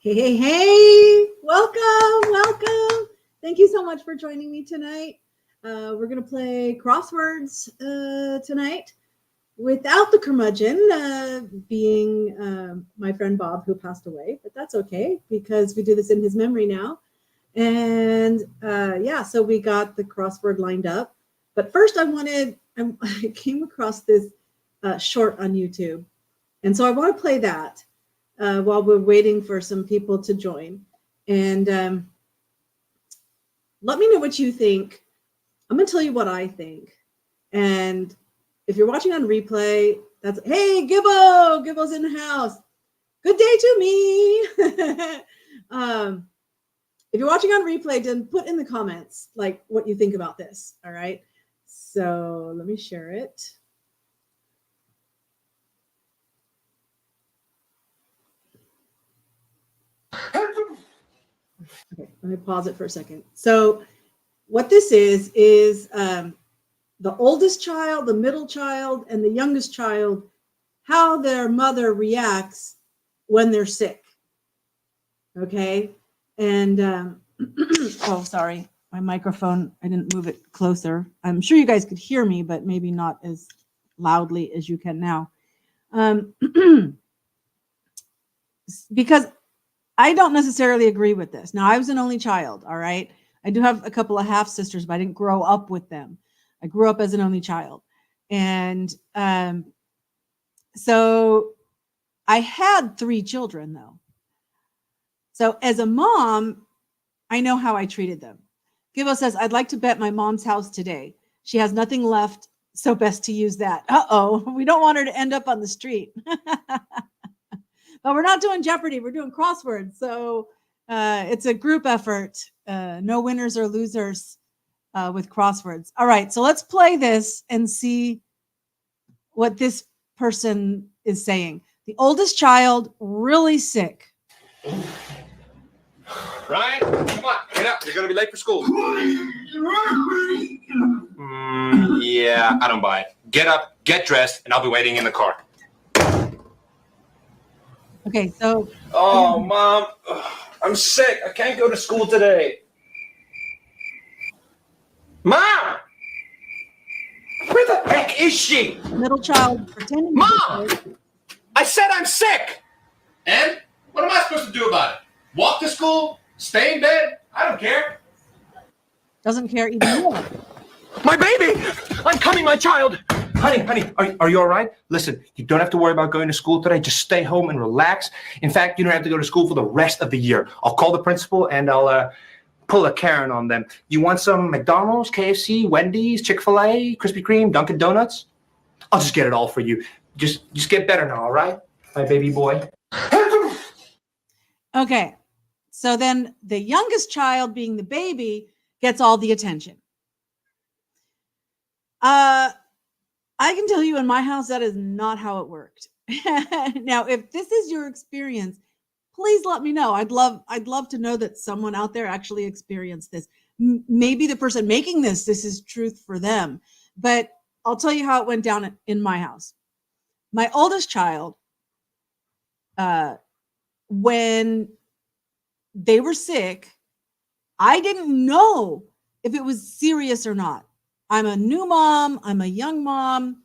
Hey, hey, hey, welcome. Thank you so much for joining me tonight. We're going to play Crosswords tonight without the Curmudgeon being my friend Bob, who passed away, but that's okay because we do this in his memory now. And so we got the crossword lined up. But first I came across this short on YouTube. And so I want to play that while we're waiting for some people to join. And let me know what you think. I'm going to tell you what I think. And if you're watching on replay, that's, hey, Gibbo! Gibbo's in the house. Good day to me. If you're watching on replay, then put in the comments like what you think about this. All right. So let me share it. Okay, let me pause it for a second. So what this is the oldest child, the middle child, and the youngest child, how their mother reacts when they're sick. Okay. And, oh, sorry, my microphone, I didn't move it closer. I'm sure you guys could hear me, but maybe not as loudly as you can now. Because I don't necessarily agree with this. Now, I was an only child, all right? I do have a couple of half sisters, but I didn't grow up with them. I grew up as an only child. And so I had 3 children, though. So as a mom, I know how I treated them. Gibbo says, I'd like to bet my mom's house today. She has nothing left, so best to use that. Uh-oh, we don't want her to end up on the street. But we're not doing Jeopardy. We're doing crosswords. So it's a group effort. No winners or losers with crosswords. All right, so let's play this and see what this person is saying. The oldest child, really sick. Ryan, come on, get up. You're going to be late for school. Yeah, I don't buy it. Get up, get dressed, and I'll be waiting in the car. Okay, so. Oh, Mom, I'm sick. I can't go to school today. Mom! Where the heck is she? Middle child pretending. Mom! I said I'm sick! And? What am I supposed to do about it? Walk to school? Stay in bed? I don't care. Doesn't care even more. My baby! I'm coming, my child! Honey, are you all right? Listen, you don't have to worry about going to school today. Just stay home and relax. In fact, you don't have to go to school for the rest of the year. I'll call the principal and I'll pull a Karen on them. You want some McDonald's, KFC, Wendy's, Chick-fil-A, Krispy Kreme, Dunkin' Donuts? I'll just get it all for you. Just get better now, all right? My baby boy. Okay, so then the youngest child, being the baby, gets all the attention. I can tell you in my house, that is not how it worked. Now, if this is your experience, please let me know. I'd love to know that someone out there actually experienced this. Maybe the person making this is truth for them. But I'll tell you how it went down in my house. My oldest child, when they were sick, I didn't know if it was serious or not. I'm a new mom. I'm a young mom.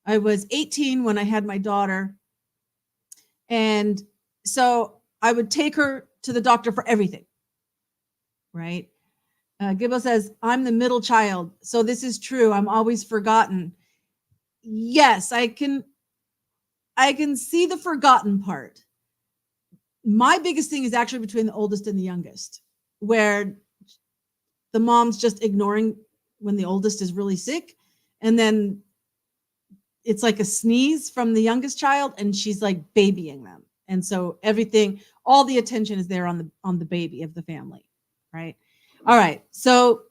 I was 18 when I had my daughter. And so I would take her to the doctor for everything, right? Gibbo says, I'm the middle child. So this is true. I'm always forgotten. Yes, I can see the forgotten part. My biggest thing is actually between the oldest and the youngest, where the mom's just ignoring when the oldest is really sick. And then it's like a sneeze from the youngest child and she's like babying them. And so everything, all the attention is there on the baby of the family, right? All right. So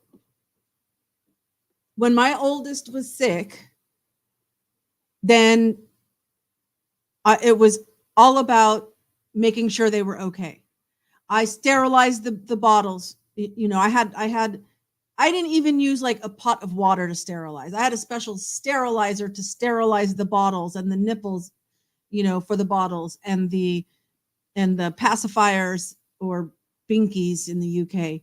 when my oldest was sick, then it was all about making sure they were okay. I sterilized the bottles. You know, I didn't even use like a pot of water to sterilize. I had a special sterilizer to sterilize the bottles and the nipples, you know, for the bottles and the the pacifiers or binkies in the UK.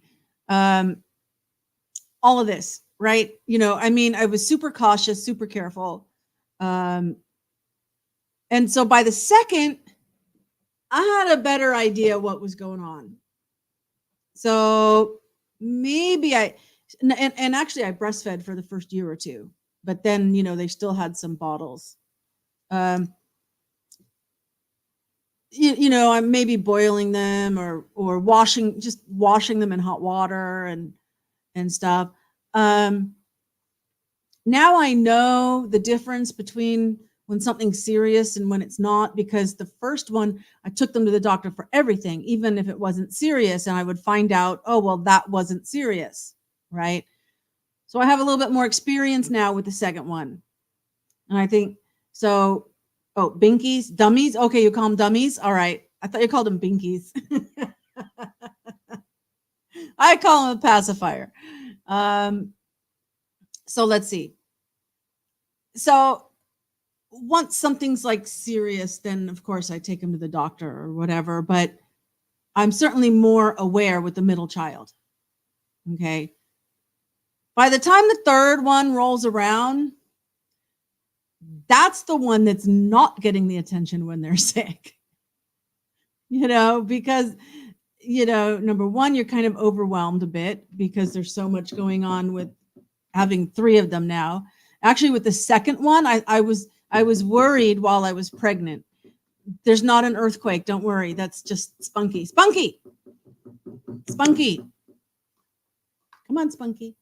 All of this, right? You know, I mean, I was super cautious, super careful. And so by the second, I had a better idea what was going on. So maybe and actually I breastfed for the first year or two, but then, you know, they still had some bottles. You know, I'm maybe boiling them or just washing them in hot water and stuff. Now I know the difference between when something's serious and when it's not, because the first one, I took them to the doctor for everything, even if it wasn't serious, and I would find out, oh, well, that wasn't serious, right? So I have a little bit more experience now with the second one. And I think, so, oh, binkies, dummies? Okay, you call them dummies? All right. I thought you called them binkies. I call them a pacifier. So let's see. So once something's like serious, then of course I take them to the doctor or whatever, but I'm certainly more aware with the middle child. Okay. By the time the third one rolls around, that's the one that's not getting the attention when they're sick. You know, because, you know, number one, you're kind of overwhelmed a bit because there's so much going on with having three of them now. Actually, with the second one, I was worried while I was pregnant. There's not an earthquake. Don't worry. That's just Spunky. Spunky. Spunky. Come on, Spunky.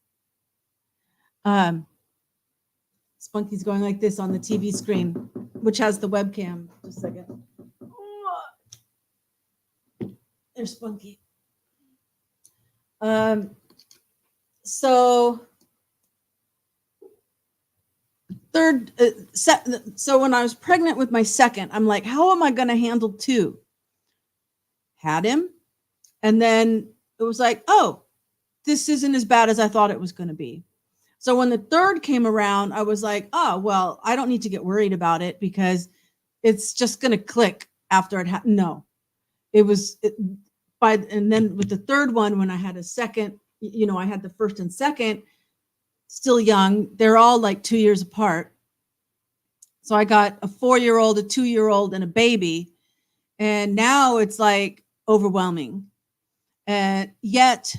Spunky's going like this on the TV screen, which has the webcam. Just a second. There's Spunky. So third, so when I was pregnant with my second, I'm like, how am I going to handle two? Had him. And then it was like, oh, this isn't as bad as I thought it was going to be. So when the third came around, I was like, oh, well, I don't need to get worried about it because it's just going to click after it happened. No, it was and then with the third one, when I had a second, you know, I had the first and second, still young. They're all like 2 years apart. So I got a 4-year-old, a 2-year-old, and a baby. And now it's like overwhelming. And yet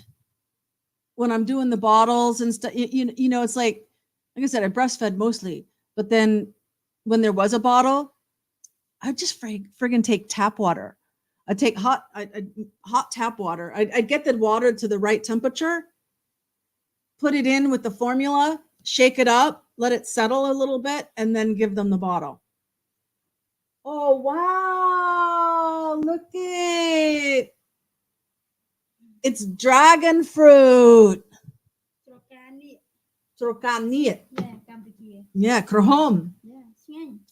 when I'm doing the bottles and stuff, you know, it's like I said, I breastfed mostly, but then when there was a bottle, I just friggin' take tap water. I'd take hot tap water. I'd get the water to the right temperature, put it in with the formula, shake it up, let it settle a little bit, and then give them the bottle. Oh, wow. Look it. It's dragon fruit. Trocani. Yeah, Krohom.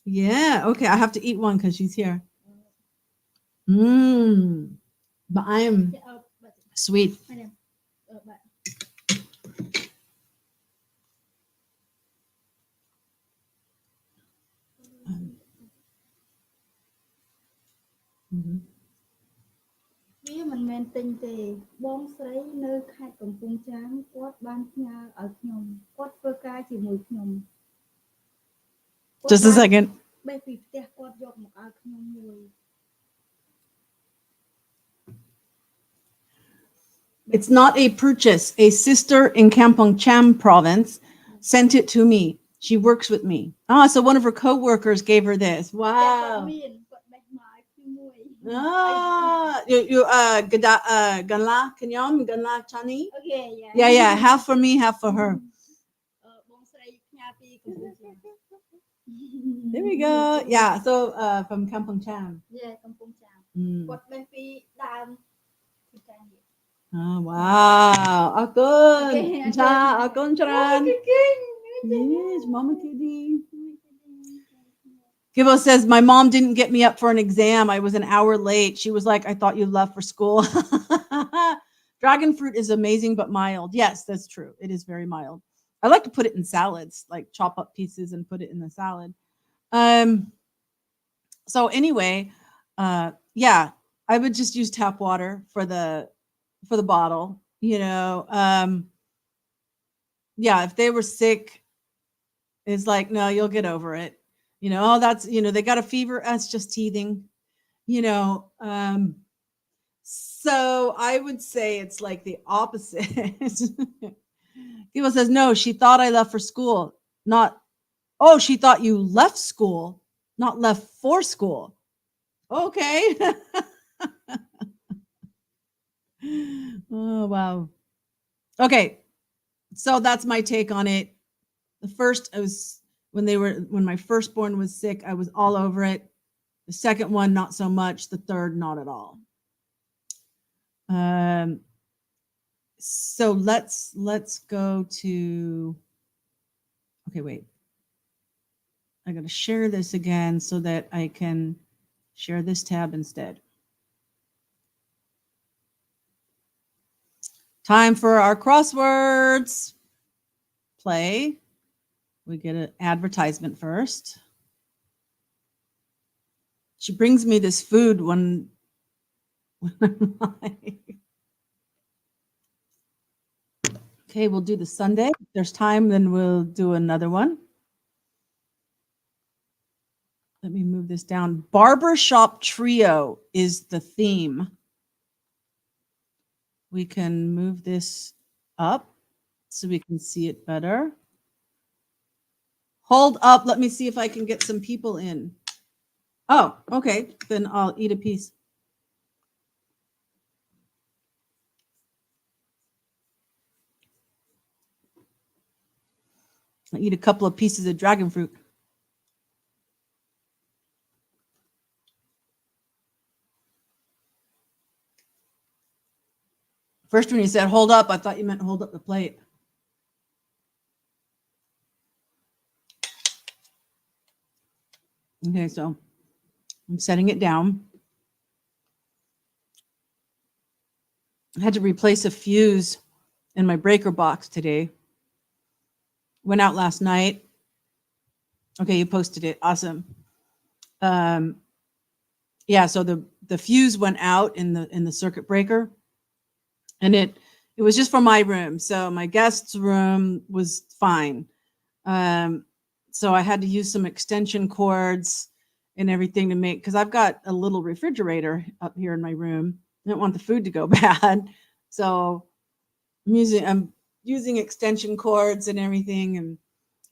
Yeah, okay. I have to eat one because she's here. But I'm sweet. Mm-hmm. វាមិនមែនទិញទេបងស្រីនៅខេត្តកំពង់ចាមគាត់បានផ្ញើឲ្យខ្ញុំគាត់ធ្វើការជាមួយខ្ញុំ Just a second. បេះពីផ្ទះគាត់យកមកឲ្យខ្ញុំមួយ It's not a purchase. A sister in Kampong Cham province sent it to me. She works with me. Ah, so one of her co-workers gave her this. Wow. Ah, you ganla kanyam ganla chani. Okay, yeah. Yeah, half for me, half for her. There we go. Yeah, so from Kampong Cham. Yeah, Kampong Cham. Oh, wow. Akun. Cha, akun charan. Yes, Mama Kitty. Gibbo says, my mom didn't get me up for an exam. I was an hour late. She was like, I thought you left for school. Dragon fruit is amazing, but mild. Yes, that's true. It is very mild. I like to put it in salads, like chop up pieces and put it in the salad. So anyway, yeah, I would just use tap water for the bottle, you know. Yeah, if they were sick, it's like, no, you'll get over it. You know, oh, that's, you know, they got a fever, that's just teething, you know. So I would say it's like the opposite. People says, no, she thought I left for school. Not, oh, she thought you left school, not left for school. Okay. Oh, wow. Okay. So that's my take on it. The first, I was, when my firstborn was sick, I was all over it. The second one, not so much. The third, not at all. So let's go to, okay, wait. I got to share this again so that I can share this tab instead. Time for our crosswords. Play. We get an advertisement first. She brings me this food when I'm like, okay, we'll do the Sunday. If there's time, then we'll do another one. Let me move this down. Barbershop Trio is the theme. We can move this up so we can see it better. Hold up. Let me see if I can get some people in. Oh, okay. Then I'll eat a piece. I'll eat a couple of pieces of dragon fruit. First, when you said hold up, I thought you meant hold up the plate. Okay, so I'm setting it down. I had to replace a fuse in my breaker box today. Went out last night. Okay, you posted it. Awesome. Yeah, so the fuse went out in the circuit breaker, and it was just for my room. So my guest's room was fine. So I had to use some extension cords and everything to make, because I've got a little refrigerator up here in my room. I don't want the food to go bad. So I'm using extension cords and everything, and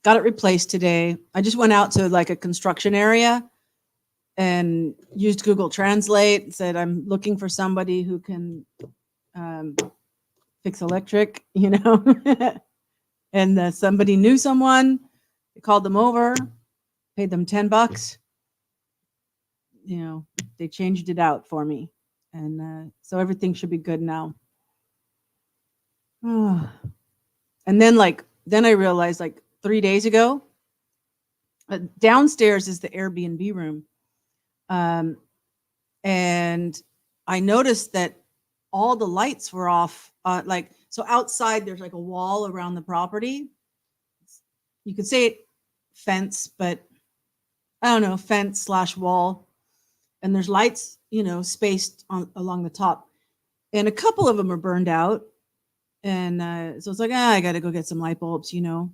got it replaced today. I just went out to like a construction area and used Google Translate, said I'm looking for somebody who can fix electric, you know. And somebody knew someone. They called them over, paid them $10. You know, they changed it out for me, and so everything should be good now. Oh. And then I realized like 3 days ago, downstairs is the Airbnb room, and I noticed that all the lights were off. So outside there's like a wall around the property. You could say it fence, but I don't know, fence / wall. And there's lights, you know, spaced along the top. And a couple of them are burned out. And so it's like, I got to go get some light bulbs, you know.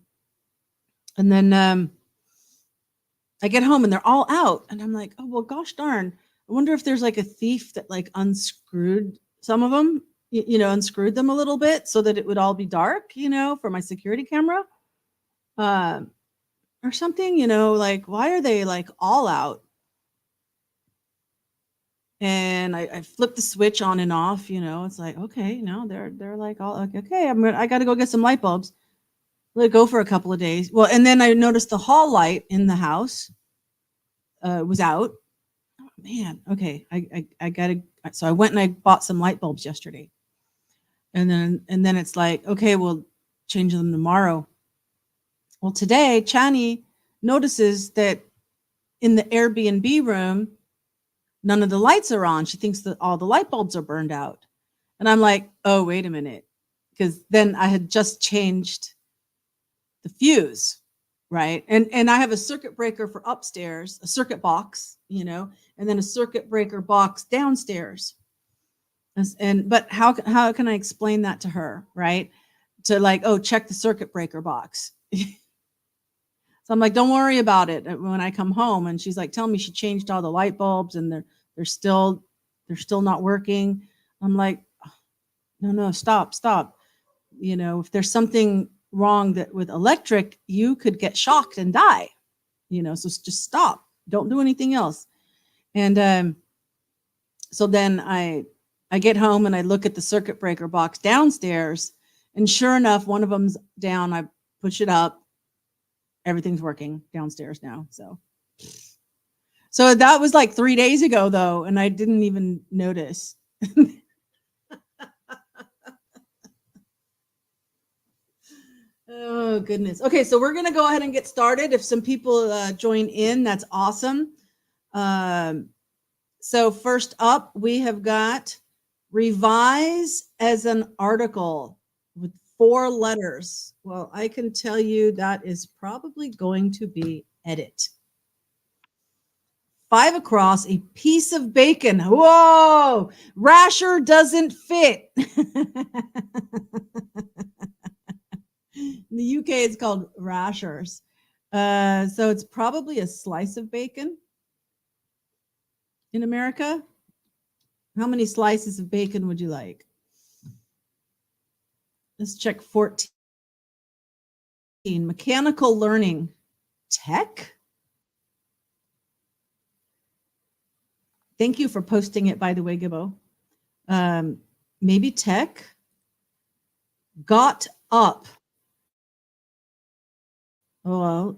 And then I get home and they're all out. And I'm like, oh, well, gosh darn. I wonder if there's like a thief that like unscrewed some of them, you know, unscrewed them a little bit so that it would all be dark, you know, for my security camera. Or something, you know, like, why are they like all out? And I flip the switch on and off, you know, it's like, okay, no, they're like all like, okay, I got to go get some light bulbs. Let it go for a couple of days. Well, and then I noticed the hall light in the house was out. Oh, man, okay, I got to, so I went and I bought some light bulbs yesterday. And then it's like, okay, we'll change them tomorrow. Well, today, Chani notices that in the Airbnb room, none of the lights are on. She thinks that all the light bulbs are burned out. And I'm like, oh, wait a minute. Because then I had just changed the fuse, right? And I have a circuit breaker for upstairs, a circuit box, you know, and then a circuit breaker box downstairs. But how can I explain that to her, right? To like, oh, check the circuit breaker box. So I'm like, don't worry about it when I come home. And she's like, tell me she changed all the light bulbs and they're still not working. I'm like, no, stop. You know, if there's something wrong with electric, you could get shocked and die, you know, so just stop. Don't do anything else. And so then I get home and I look at the circuit breaker box downstairs, and sure enough, one of them's down. I push it up. Everything's working downstairs now. So that was like 3 days ago though, and I didn't even notice. Oh goodness. Okay, so we're gonna go ahead and get started. If some people join in, that's awesome. So first up, we have got revise as an article with 4 letters. Well, I can tell you that is probably going to be edit. 5 across, a piece of bacon. Whoa, rasher doesn't fit. In the UK, it's called rashers. So it's probably a slice of bacon. In America, how many slices of bacon would you like? Let's check 14. Mechanical learning. Tech? Thank you for posting it, by the way, Gibbo. Maybe tech. Got up. Oh,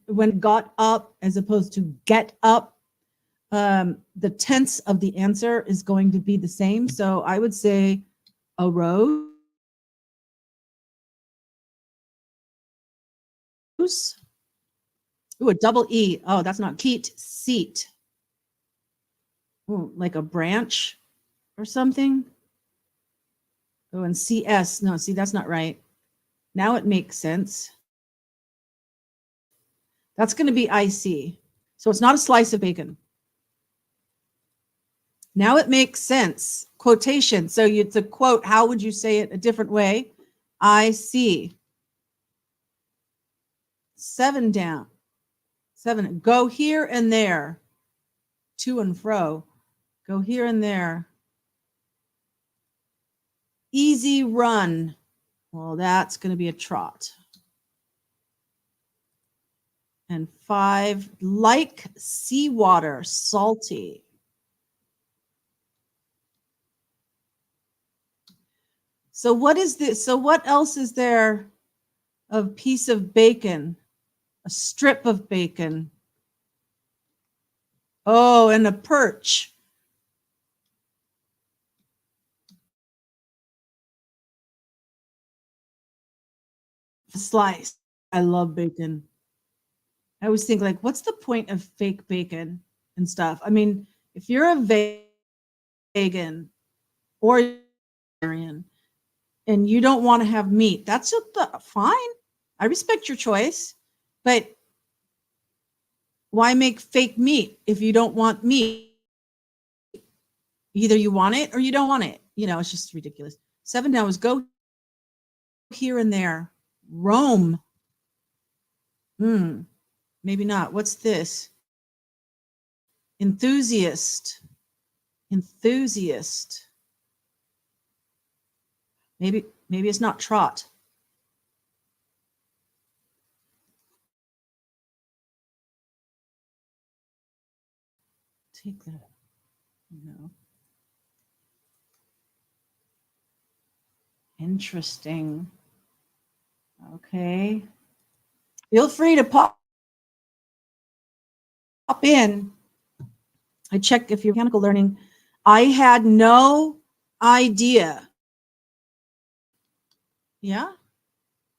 when got up as opposed to get up, the tense of the answer is going to be the same. So I would say arose. Ooh, a double E. Oh, that's not keat, seat. Ooh, like a branch or something. Oh, and CS. No, see, that's not right. Now it makes sense. That's going to be IC. So it's not a slice of bacon. Now it makes sense. Quotation. So it's a quote. How would you say it a different way? I see. 7 down. 7. Go here and there. To and fro. Go here and there. Easy run. Well, that's going to be a trot. And 5, like seawater, salty. So what is this? So what else is there of piece of bacon? A strip of bacon. Oh, and a perch. A slice. I love bacon. I always think like, what's the point of fake bacon and stuff? I mean, if you're a vegan or vegetarian and you don't want to have meat, that's just fine. I respect your choice, but why make fake meat if you don't want meat? Either you want it or you don't want it. You know, it's just ridiculous. 7 down was go here and there. Roam. Maybe not. What's this? Enthusiast. Enthusiast. Maybe it's not trot. Take that. No. Interesting. Okay. Feel free to pop in. I check if you're mechanical learning. I had no idea. Yeah.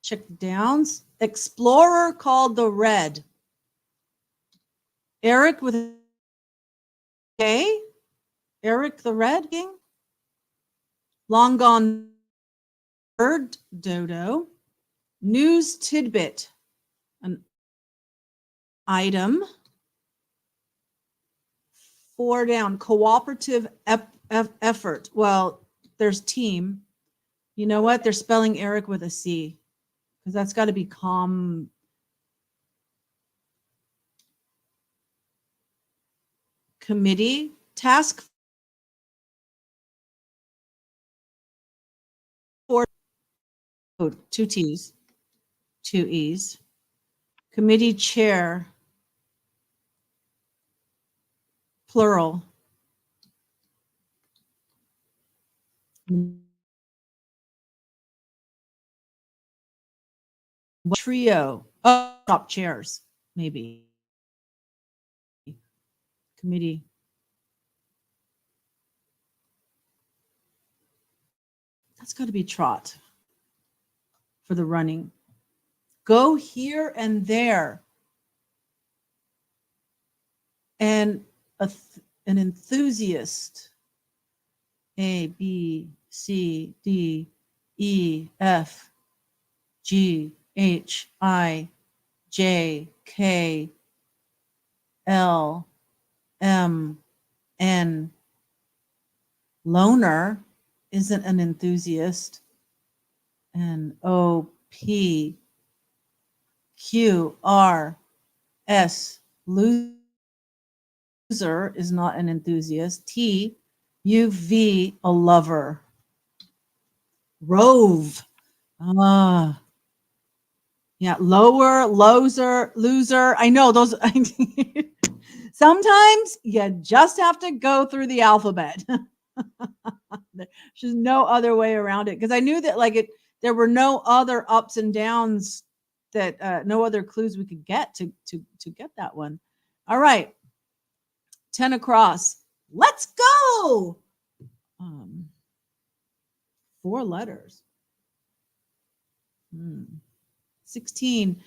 Check the downs. Explorer called the red. Eric with A. Eric the Red King. Long gone bird dodo. News tidbit. An item. 4 down, cooperative effort. Well, there's team. You know what? They're spelling Eric with a C, because that's got to be committee, task force, 2 T's, 2 E's, committee chair, plural. Trio, top chairs, maybe. Committee. That's got to be trot for the running. Go here and there. And an enthusiast. A, B, C, D, E, F, G, H, I, J, K, L, M, N. Loner isn't an enthusiast. And O, P, Q, R, S, loser is not an enthusiast. T, U, V, a lover. Rove. Yeah, lower, loser. I know those. Sometimes you just have to go through the alphabet. There's no other way around it, because I knew that there were no other ups and downs, that no other clues we could get to get that one. All right, 10 across. Let's go. 4 letters. 16,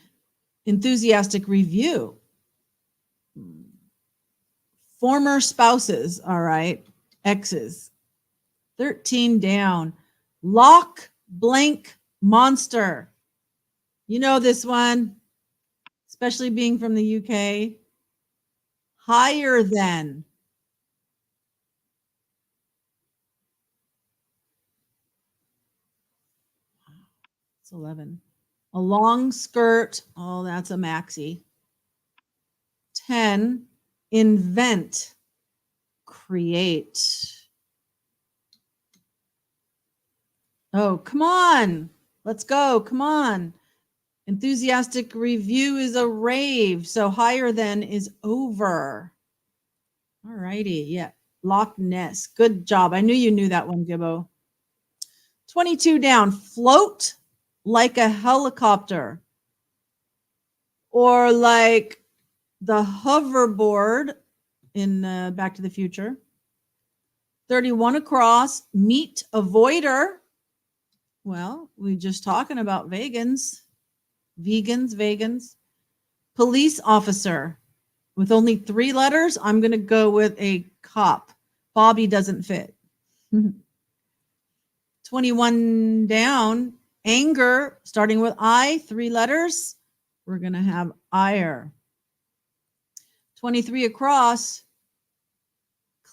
enthusiastic review. Former spouses, all right, exes. 13 down, lock blank monster. You know this one, especially being from the UK. Higher than. It's 11. A long skirt. Oh, that's a maxi. 10. Invent. Create. Oh, come on. Let's go. Come on. Enthusiastic review is a rave. So higher than is over. All righty. Yeah. Loch Ness. Good job. I knew you knew that one, Gibbo. 22 down. Float like a helicopter. Or like the hoverboard in Back to the Future. 31 across. Meat avoider. Well, we're just talking about vegans. Vegans. Police officer. With only 3 letters, I'm going to go with a cop. Bobby doesn't fit. 21 down. Anger, starting with I, 3 letters. We're going to have ire. 23 across.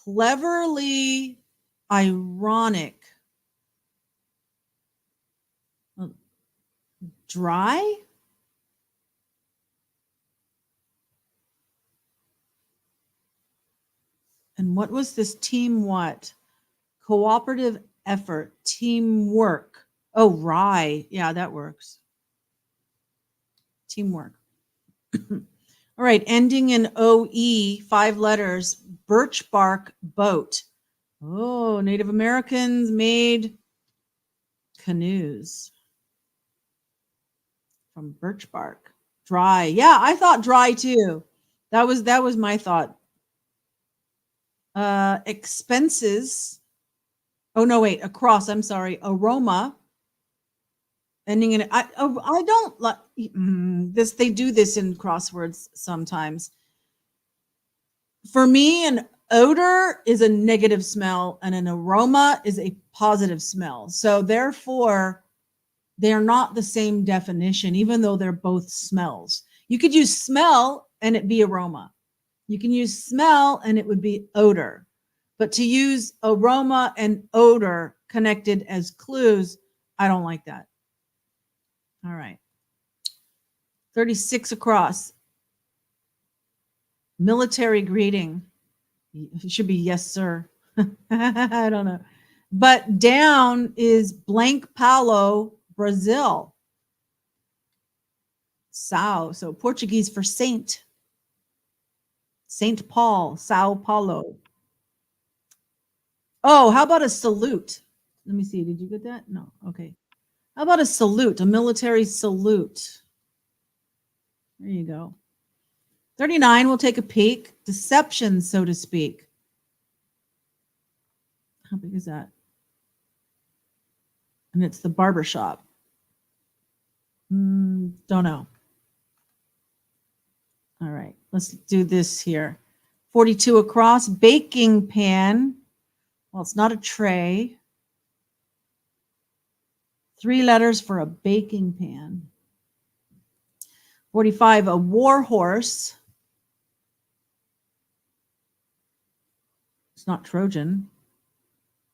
Cleverly ironic. Dry? And what was this team what? Cooperative effort, teamwork. Oh, rye. Yeah, that works. Teamwork. All right, ending in OE, 5 letters, birch bark boat. Oh, Native Americans made canoes from birch bark. Dry. Yeah, I thought dry too. That was my thought. Expenses. Oh no, wait, across. I'm sorry. Aroma. Ending in I don't like this. They do this in crosswords sometimes. For me, an odor is a negative smell and an aroma is a positive smell. So therefore, they're not the same definition, even though they're both smells. You could use smell and it be aroma. You can use smell and it would be odor. But to use aroma and odor connected as clues, I don't like that. All right. 36 across. Military greeting. It should be yes, sir. I don't know. But down is blank Paulo, Brazil. Sao, so Portuguese for saint. Saint Paul, Sao Paulo. Oh, how about a salute? Let me see. Did you get that? No. Okay. How about a salute, a military salute? There you go. 39, we'll take a peek. Deception, so to speak. How big is that? And it's the barbershop. Don't know. All right, let's do this here. 42 across, baking pan. Well, it's not a tray. 3 letters for a baking pan. 45, a war horse. It's not Trojan.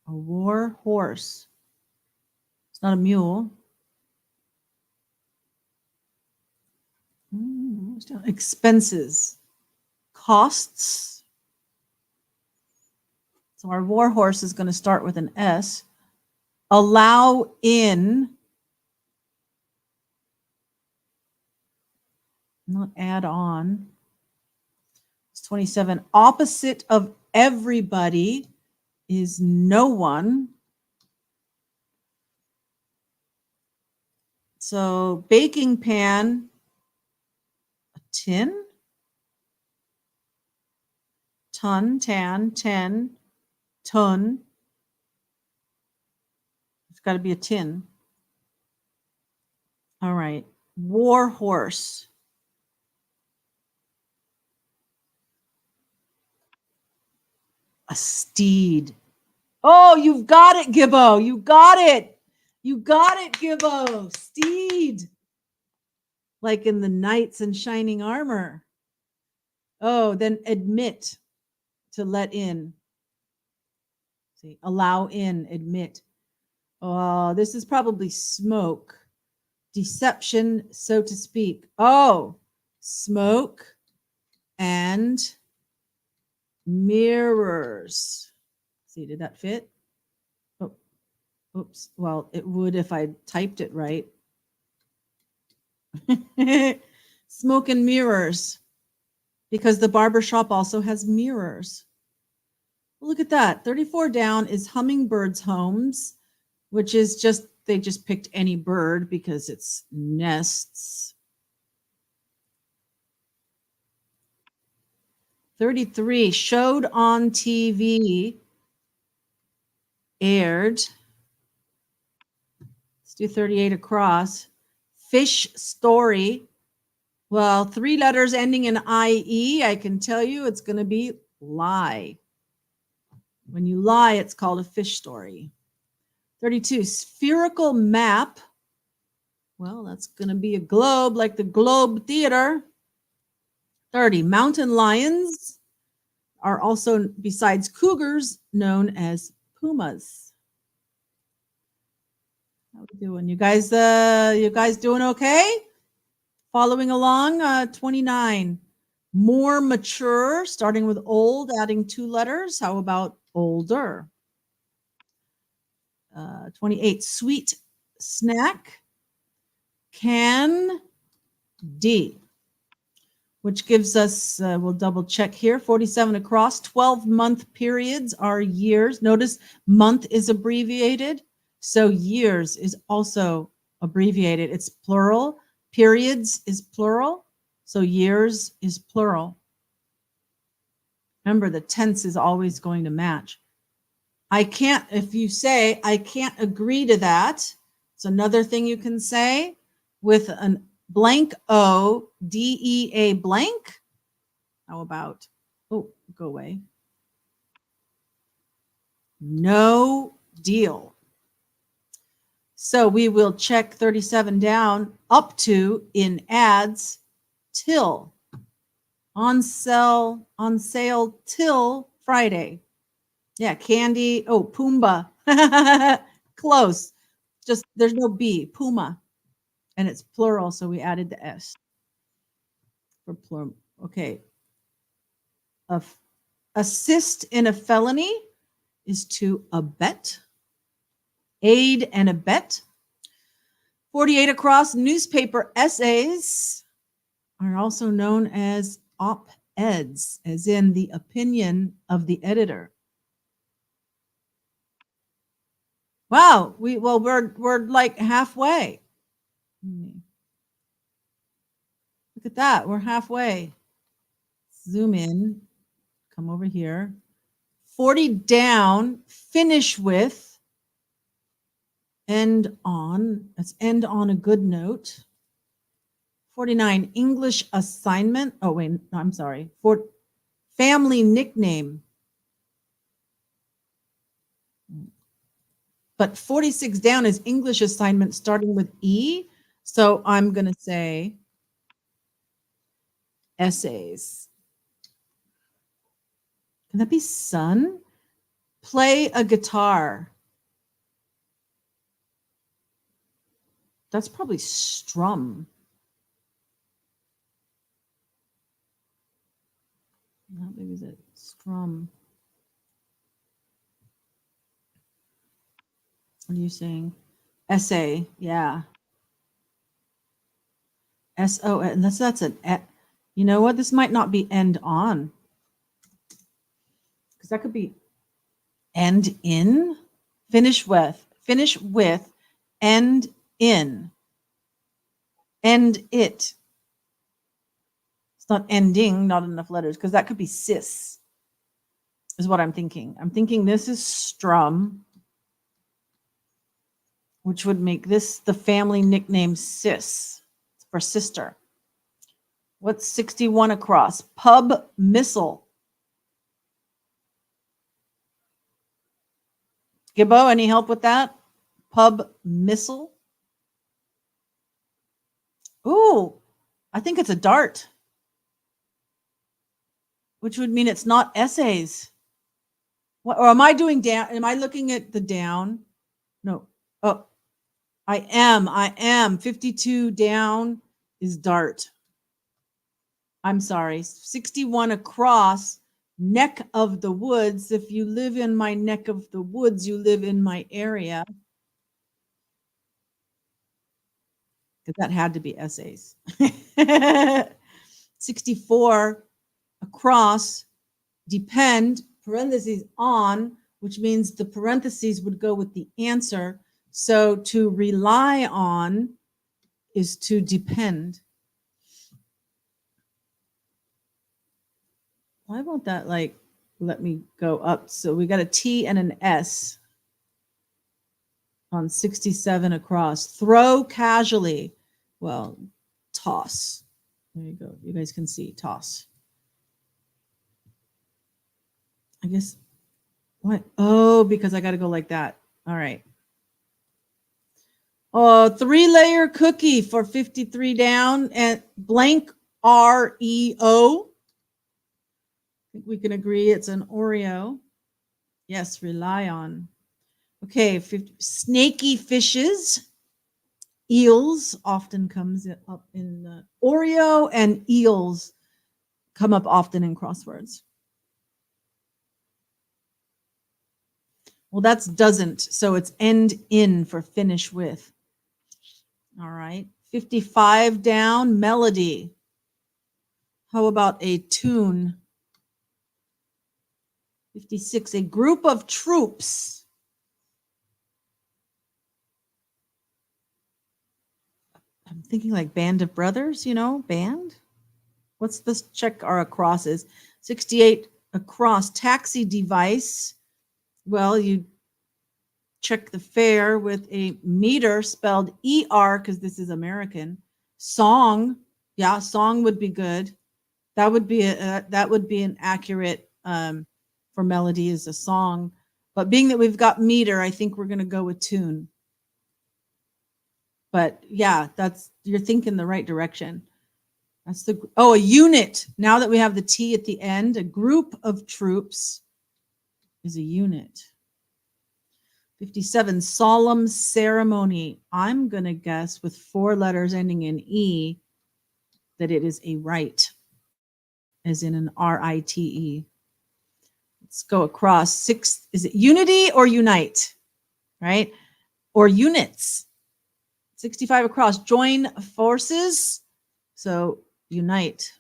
A war horse. It's not a mule. Expenses. Costs. So our war horse is going to start with an S. Allow in. Not add on. It's 27. Opposite of everybody is no one. So baking pan, a tin, ton, tan, 10, ton. It's got to be a tin. All right. War horse. A steed. Oh, you've got it, Gibbo. You got it. You got it, Gibbo. Steed. Like in the knights in shining armor. Oh, then admit, to let in. See, allow in, admit. Oh, this is probably smoke. Deception, so to speak. Oh, smoke and mirrors. See, did that fit? Oh, oops. Well, it would if I typed it right. Smoke and mirrors, because the barbershop also has mirrors. Look at that. 34 down is hummingbirds' homes, which is just, they just picked any bird because it's nests. 33, showed on TV, aired. Let's do 38 across. Fish story. Well, 3 letters ending in IE, I can tell you it's going to be lie. When you lie, it's called a fish story. 32, spherical map. Well, that's going to be a globe, like the Globe Theater. 30, mountain lions are also, besides cougars, known as pumas. How we doing? You guys doing okay? Following along, 29. More mature, starting with old, adding 2 letters. How about older? 28. Sweet snack. Can D. Which gives us, we'll double check here, 47 across. 12-month periods are years. Notice month is abbreviated, so years is also abbreviated. It's plural. Periods is plural, so years is plural. Remember, the tense is always going to match. I can't, if you say, I can't agree to that, it's another thing you can say with an blank O, DEA blank. How about, oh, go away. No deal. So we will check 37 down, up to, in ads, till On sale till Friday. Yeah, candy. Oh, Pumbaa. Close. Just there's no B. Puma. And it's plural, so we added the S for plural. Okay. Assist in a felony is to abet. Aid and abet. 48 across. Newspaper essays are also known as op-eds, as in the opinion of the editor. Wow, we're like halfway. Look at that, we're halfway. Zoom in, come over here. 40 down, finish with, end on. Let's end on a good note. 49, English assignment. Oh, wait, no, I'm sorry. For family nickname. But 46 down is English assignment starting with E. So I'm going to say essays. Can that be son? Play a guitar. That's probably strum. How big is it? Strum. What are you saying? Essay, yeah. S-O, and that's an, you know what? This might not be end on. Because that could be end in, finish with, end in, end it. It's not ending, not enough letters, because that could be sis, is what I'm thinking. I'm thinking this is strum, which would make this the family nickname sis for sister. What's 61 across? Pub missile. Gibbo, any help with that? Pub missile. Ooh, I think it's a dart, which would mean it's not essays. What, or am I doing down? Am I looking at the down? No. Oh, I am. 52 down is dart. I'm sorry. 61 across, neck of the woods. If you live in my neck of the woods, you live in my area. Because that had to be essays. 64 across, depend, parentheses on, which means the parentheses would go with the answer. So to rely on is to depend. Why won't that like let me go up? So we got a T and an S on 67 across. Throw casually. Well, toss. There you go. You guys can see toss. I guess what? Oh, because I got to go like that. All right. Oh, 3-layer cookie for 53 down and blank REO. I think we can agree it's an Oreo. Yes, rely on. Okay, 50, snaky fishes. Eels often comes up in Oreo, and eels come up often in crosswords. Well, that's doesn't, so it's end in for finish with. All right, 55 down, melody. How about a tune? 56, a group of troops. I'm thinking like Band of Brothers, you know, band. What's this? Check our acrosses. 68 across, taxi device. Well, you check the fare with a meter spelled ER because this is American. Song, yeah, song would be good. That would be an accurate for melody is a song. But being that we've got meter, I think we're going to go with tune. But yeah, you're thinking the right direction. That's a unit. Now that we have the T at the end, a group of troops is a unit. 57, solemn ceremony. I'm going to guess with 4 letters ending in E that it is a rite, as in an R-I-T-E. Let's go across 6. Is it unity or unite? Right? Or units. 65 across, join forces. So unite.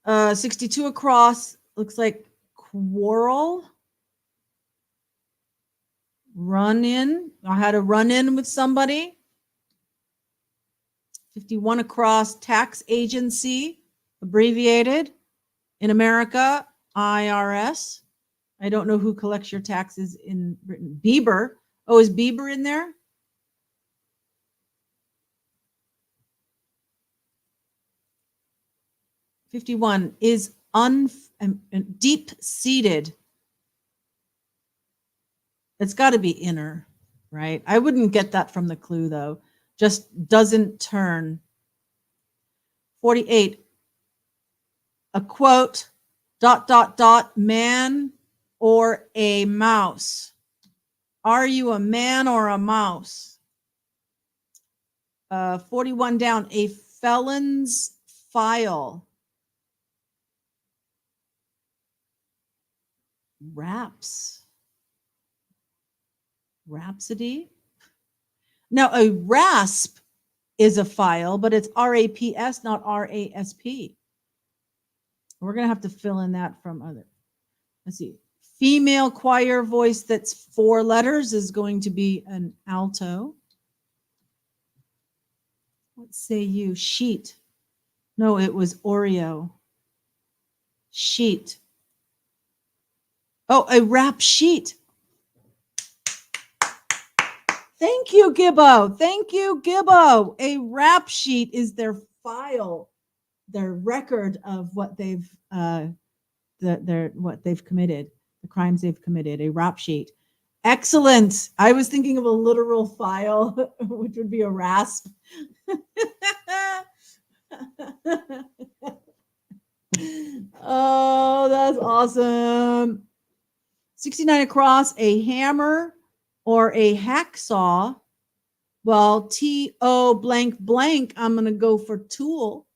62 across, looks like quarrel. Run in. I had a run in with somebody. 51 across, tax agency, abbreviated. In America, IRS. I don't know who collects your taxes in Britain. Bieber. Oh, is Bieber in there? '51 is deep-seated. It's got to be inner, right? I wouldn't get that from the clue, though. Just doesn't turn. 48, a quote, ... man or a mouse. Are you a man or a mouse? 41 down, a felon's file. Raps. Rhapsody? Now, a rasp is a file, but it's R-A-P-S, not R-A-S-P. We're going to have to fill in that from other. Let's see. Female choir voice that's 4 letters is going to be an alto. What say you? Sheet. No, it was Oreo. Sheet. Oh, a rap sheet. Thank you, Gibbo. Thank you, Gibbo. A rap sheet is their file, their record of what they've what they've committed, the crimes they've committed. A rap sheet. Excellent. I was thinking of a literal file, which would be a rasp. Oh, that's awesome. 69 across, a hammer or a hacksaw. Well, T-O blank blank, I'm going to go for tool.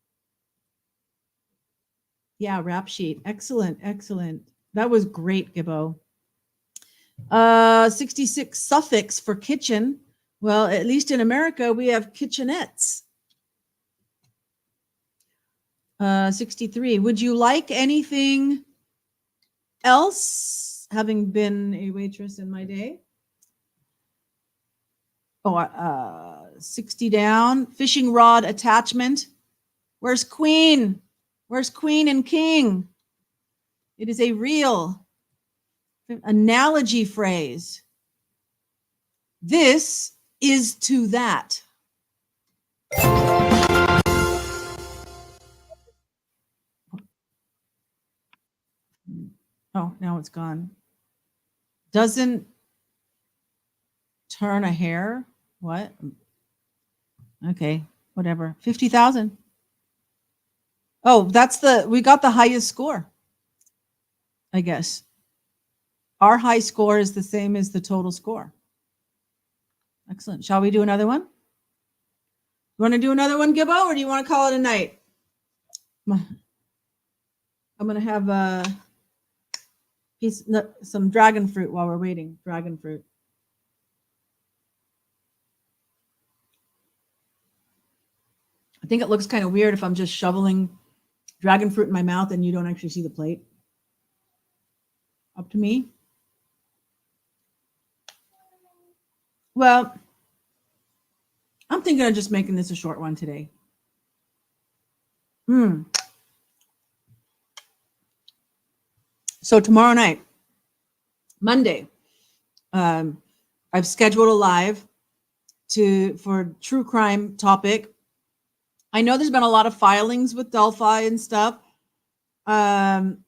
Yeah, rap sheet. Excellent, excellent. That was great, Gibbo. 66 suffix for kitchen. Well, at least in America, we have kitchenettes. 63. Would you like anything else, having been a waitress in my day? Oh, 60 down. Fishing rod attachment. Where's Queen? Where's Queen and King? It is a reel. Analogy phrase. This is to that. Oh, now it's gone. Doesn't turn a hair. What? Okay, whatever. 50,000. Oh, we got the highest score, I guess. Our high score is the same as the total score. Excellent. Shall we do another one? You want to do another one, Gibbo, or do you want to call it a night? I'm going to have some dragon fruit while we're waiting. Dragon fruit. I think it looks kind of weird if I'm just shoveling dragon fruit in my mouth and you don't actually see the plate. Up to me. Well, I'm thinking of just making this a short one today. So tomorrow night, Monday, I've scheduled a live for true crime topic. I know there's been a lot of filings with Delphi and stuff. It's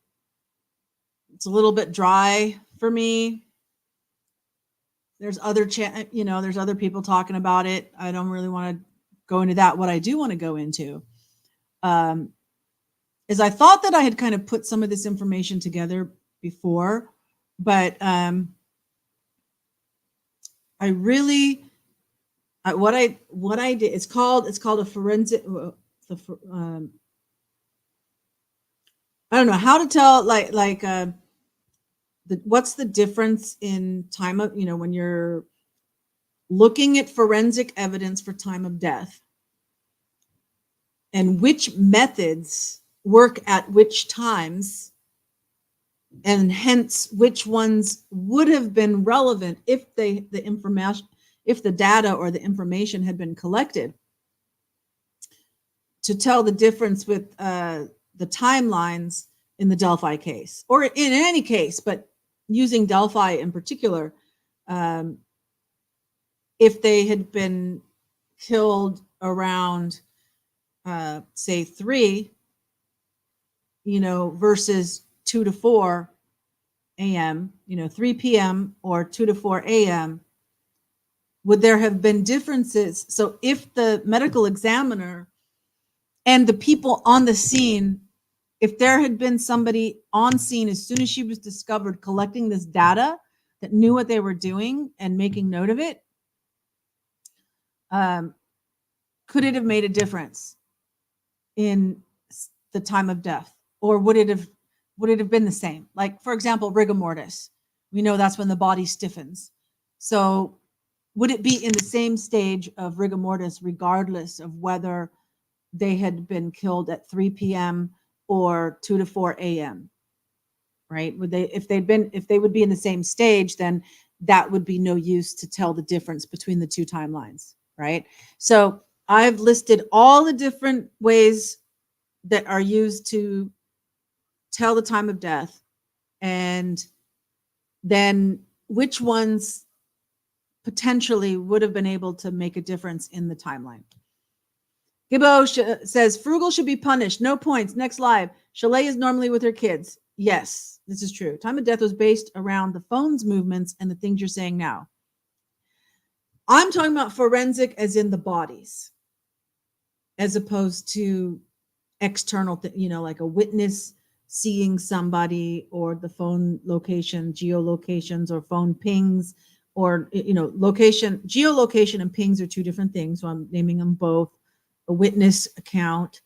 a little bit dry for me. There's other there's other people talking about it. I don't really want to go into that. What I do want to go into is I thought that I had kind of put some of this information together before, but I really what I did, it's called a forensic I don't know how to tell what's the difference in time of, when you're looking at forensic evidence for time of death, and which methods work at which times, and hence which ones would have been relevant if the data or the information had been collected, to tell the difference with the timelines in the Delphi case, or in any case, but using Delphi in particular. If they had been killed around, say 3, versus 2 to 4 a.m., 3 p.m. or 2 to 4 a.m., would there have been differences? So if the medical examiner and the people on the scene, if there had been somebody on scene as soon as she was discovered collecting this data that knew what they were doing and making note of it, could it have made a difference in the time of death, or would it have been the same? Like, for example, rigor mortis, we know that's when the body stiffens. So would it be in the same stage of rigor mortis regardless of whether they had been killed at 3 p.m. or 2 to 4 a.m., right? If they would be in the same stage, then that would be no use to tell the difference between the two timelines, right? So I've listed all the different ways that are used to tell the time of death, and then which ones potentially would have been able to make a difference in the timeline. Gibbo says, frugal should be punished. No points. Next live. Chalet is normally with her kids. Yes, this is true. Time of death was based around the phone's movements and the things you're saying now. I'm talking about forensic as in the bodies, as opposed to external, like a witness seeing somebody, or the phone location, geolocations, or phone pings, or, geolocation and pings are two different things. So I'm naming them both. A witness account,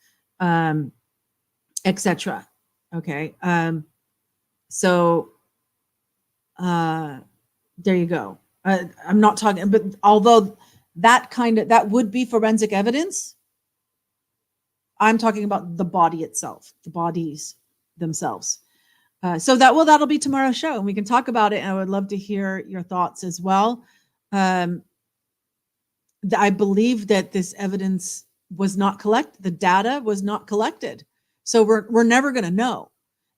etc. Okay. So there you go. I'm not talking, but although that would be forensic evidence, I'm talking about the body itself, the bodies themselves. So that'll be tomorrow's show, and we can talk about it. And I would love to hear your thoughts as well. I believe that this evidence was not collected. The data was not collected. So we're never going to know,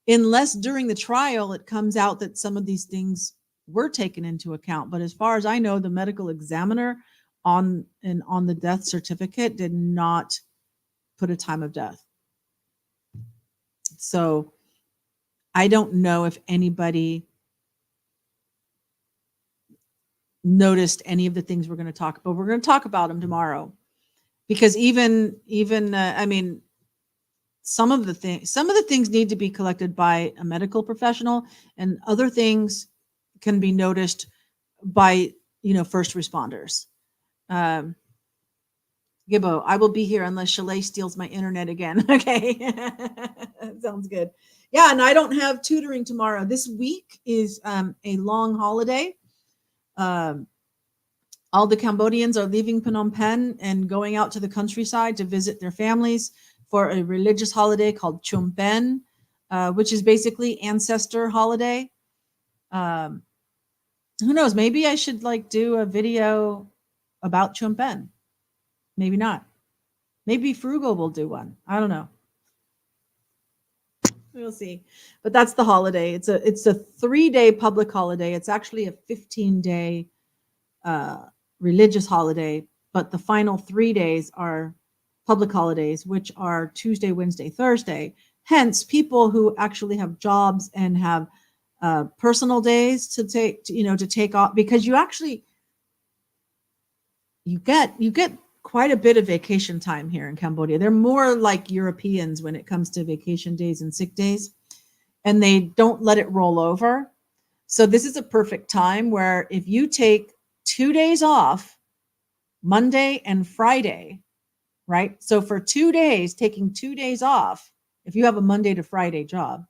unless during the trial it comes out that some of these things were taken into account. But as far as I know, the medical examiner on the death certificate did not put a time of death. So I don't know if anybody noticed any of the things we're going to talk about. We're going to talk about them tomorrow, because even I mean, some of the things need to be collected by a medical professional, and other things can be noticed by first responders. Gibbo, I will be here unless Chalet steals my internet again. Okay. Sounds good. Yeah, and I don't have tutoring tomorrow. This week is a long holiday. All the Cambodians are leaving Phnom Penh and going out to the countryside to visit their families for a religious holiday called Chum Ben, which is basically ancestor holiday. Who knows? Maybe I should do a video about Chum Ben. Maybe not. Maybe Frugal will do one. I don't know. We'll see. But that's the holiday. It's a 3-day public holiday. It's actually a 15-day religious holiday, but the final 3 days are public holidays, which are Tuesday, Wednesday, Thursday. Hence, people who actually have jobs and have personal days to take off, because you get quite a bit of vacation time here in Cambodia. They're more like Europeans when it comes to vacation days and sick days, and they don't let it roll over. So this is a perfect time where if you take 2 days off, Monday and Friday, right? So for 2 days, taking 2 days off, if you have a Monday to Friday job,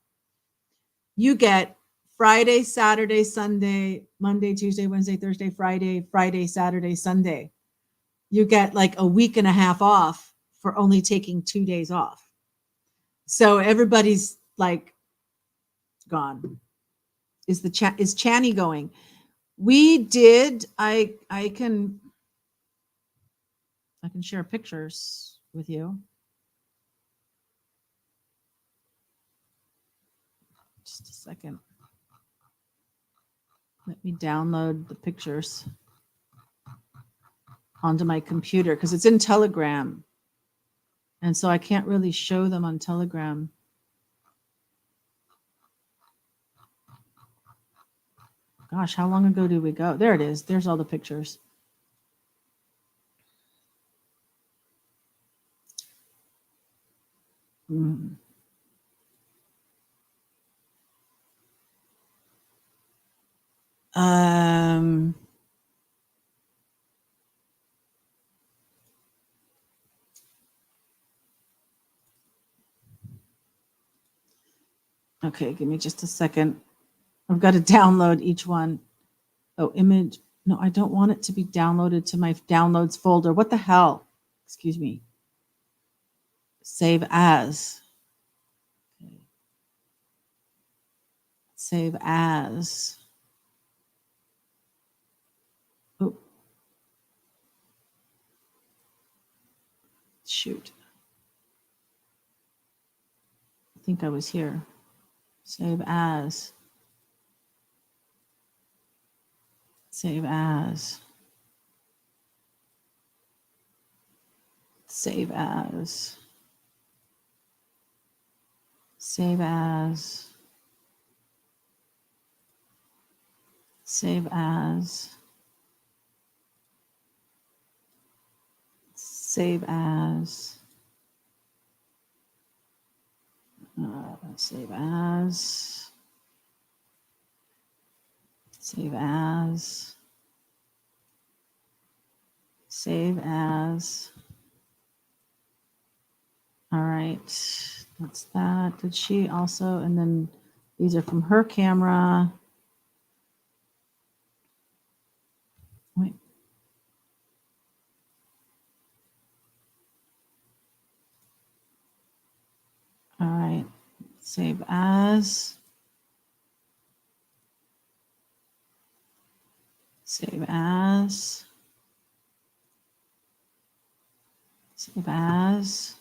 you get Friday, Saturday, Sunday, Monday, Tuesday, Wednesday, Thursday, Friday, Friday, Saturday, Sunday. You get like a week and a half off for only taking 2 days off. So everybody's like gone. Is Channy going? We did. I can share pictures with you. Just a second. Let me download the pictures onto my computer because it's in Telegram. And so I can't really show them on Telegram. Gosh, how long ago did we go? There it is. There's all the pictures. Mm. Okay, give me just a second. I've got to download each one. Oh, image. No, I don't want it to be downloaded to my downloads folder. What the hell? Excuse me. Save as. Okay. Save as. Oh. Shoot. I think I was here. Save as. Save as. Save as. Save as. Save as. Save as. Save as. Save as. Save as. All right, that's that. Did she also? And then these are from her camera. Wait. All right, save as. Save as. Save as.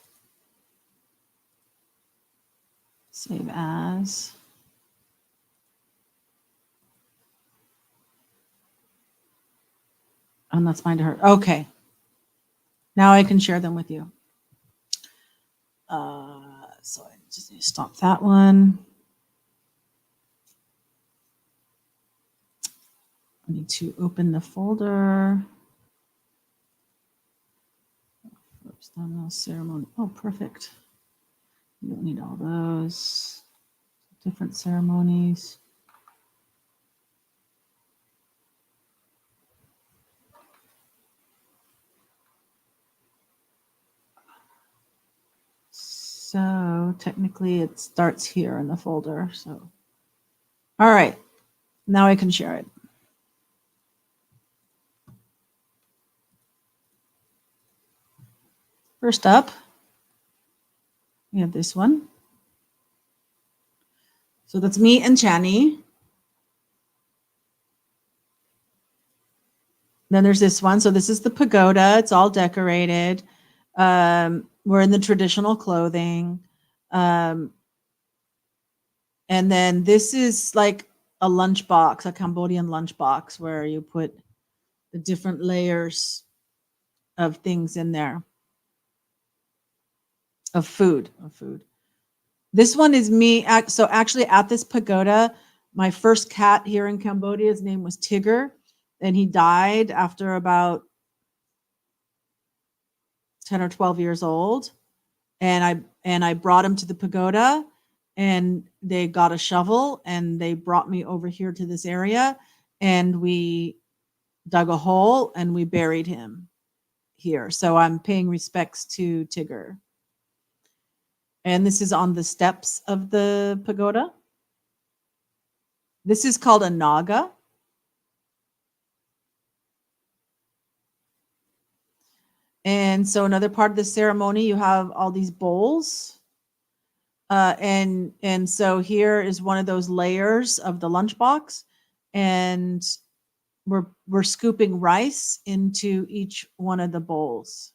Save as. And that's mine to her. Okay. Now I can share them with you. So I just need to stop that one. I need to open the folder. First thumbnail ceremony. Oh, perfect. You don't need all those. Different ceremonies. So technically it starts here in the folder. So, all right, now I can share it. First up, we have this one. So that's me and Channy. Then there's this one. So this is the pagoda. It's all decorated. We're in the traditional clothing. And then this is like a lunchbox, a Cambodian lunchbox where you put the different layers of things in there. Of food. This one is me. So actually at this pagoda, my first cat here in Cambodia, his name was Tigger. And he died after about 10 or 12 years old, and I brought him to the pagoda, and they got a shovel and they brought me over here to this area, and we dug a hole and we buried him here. So I'm paying respects to Tigger. And this is on the steps of the pagoda. This is called a naga. And so another part of the ceremony, you have all these bowls. And so here is one of those layers of the lunchbox, and we're scooping rice into each one of the bowls.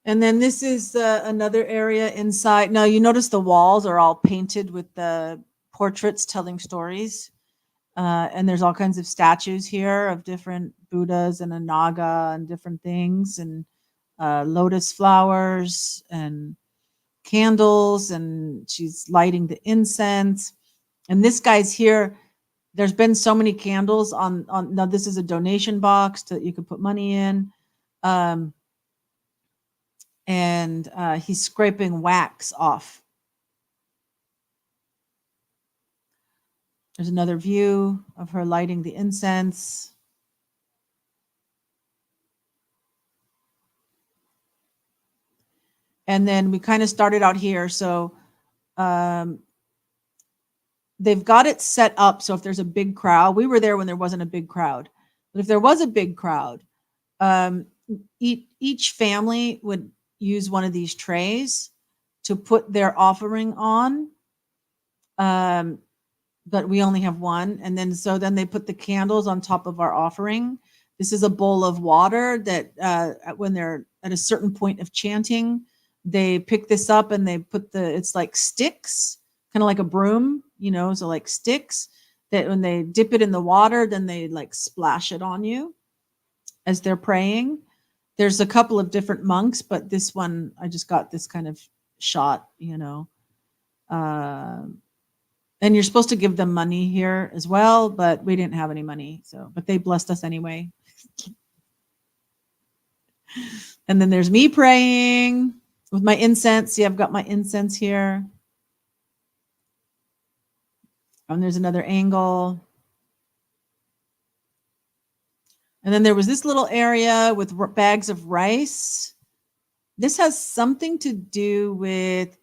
And then this is another area inside. Now you notice the walls are all painted with the portraits telling stories. And there's all kinds of statues here of different Buddhas and a Naga and different things, and lotus flowers and candles, and she's lighting the incense. And this guy's here. There's been so many candles on now this is a donation box that you can put money in. And he's scraping wax off. There's another view of her lighting the incense. And then we kind of started out here. So they've got it set up. So if there's a big crowd, we were there when there wasn't a big crowd. But if there was a big crowd, each family would use one of these trays to put their offering on. But we only have one. And then they put the candles on top of our offering. This is a bowl of water that when they're at a certain point of chanting, they pick this up and they put it's like sticks, kind of like a broom, so like sticks that when they dip it in the water, then they like splash it on you as they're praying. There's a couple of different monks, but this one, I just got this kind of shot, and you're supposed to give them money here as well, but we didn't have any money. But they blessed us anyway. And then there's me praying with my incense. See, I've got my incense here. And there's another angle. And then there was this little area with bags of rice. This has something to do with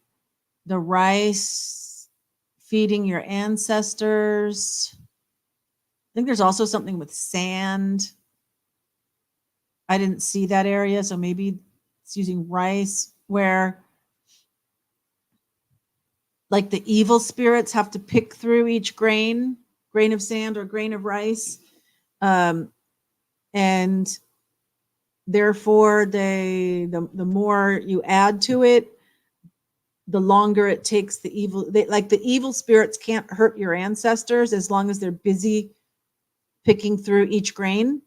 the rice feeding your ancestors. I think there's also something with sand. I didn't see that area, so maybe it's using rice, where like the evil spirits have to pick through each grain of sand or grain of rice. And therefore the more you add to it, the longer it takes the evil spirits can't hurt your ancestors as long as they're busy picking through each grain.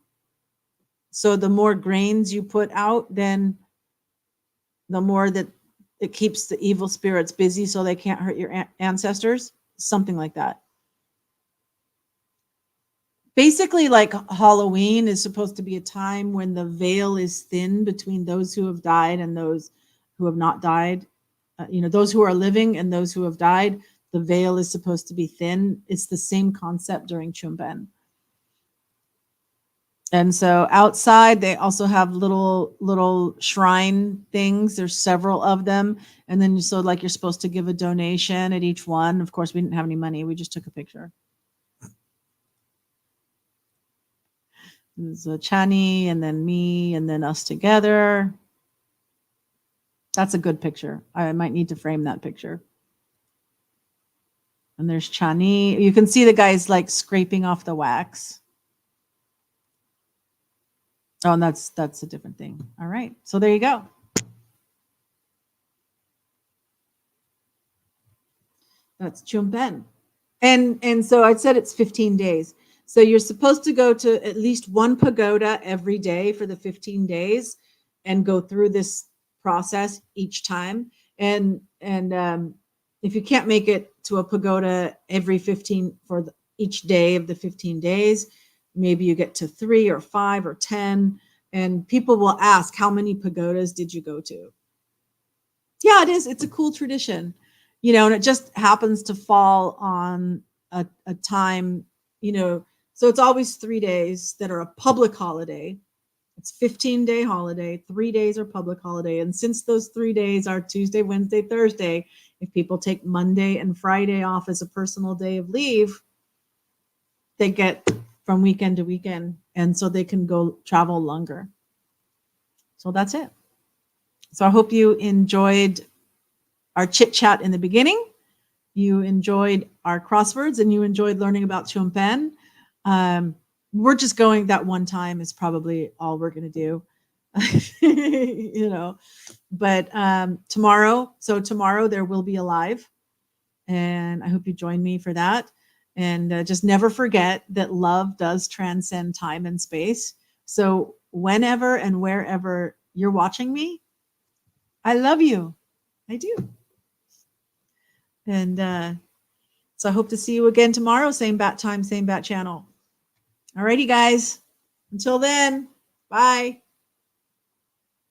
So the more grains you put out, then the more that it keeps the evil spirits busy so they can't hurt your ancestors. Something like that. Basically, like Halloween is supposed to be a time when the veil is thin between those who have died and those who have not died. Those who are living and those who have died, the veil is supposed to be thin. It's the same concept during Chumben. And so outside, they also have little shrine things. There's several of them. And then you're supposed to give a donation at each one. Of course, we didn't have any money. We just took a picture. There's a Chani, and then me, and then us together. That's a good picture. I might need to frame that picture. And there's Chani. You can see the guy's like scraping off the wax. Oh, and that's a different thing. All right. So there you go. That's Chumben. And so I said it's 15 days. So you're supposed to go to at least one pagoda every day for the 15 days and go through this process each time. And if you can't make it to a pagoda every 15 for each day of the 15 days, maybe you get to 3 or 5 or 10. And people will ask, how many pagodas did you go to? Yeah, it is. It's a cool tradition, you know, and it just happens to fall on a time, you know, so it's always 3 days that are a public holiday. It's 15-day holiday. 3 days are public holiday. And since those 3 days are Tuesday, Wednesday, Thursday, if people take Monday and Friday off as a personal day of leave, they get from weekend to weekend. And so they can go travel longer. So that's it. So I hope you enjoyed our chit chat in the beginning. You enjoyed our crosswords and you enjoyed learning about Phnom Penh. We're just going that one time is probably all we're going to do, you know, but tomorrow there will be a live and I hope you join me for that. And just never forget that love does transcend time and space. So whenever and wherever you're watching me, I love you. I do. And so I hope to see you again tomorrow. Same bat time, same bat channel. Alrighty, guys. Until then, bye.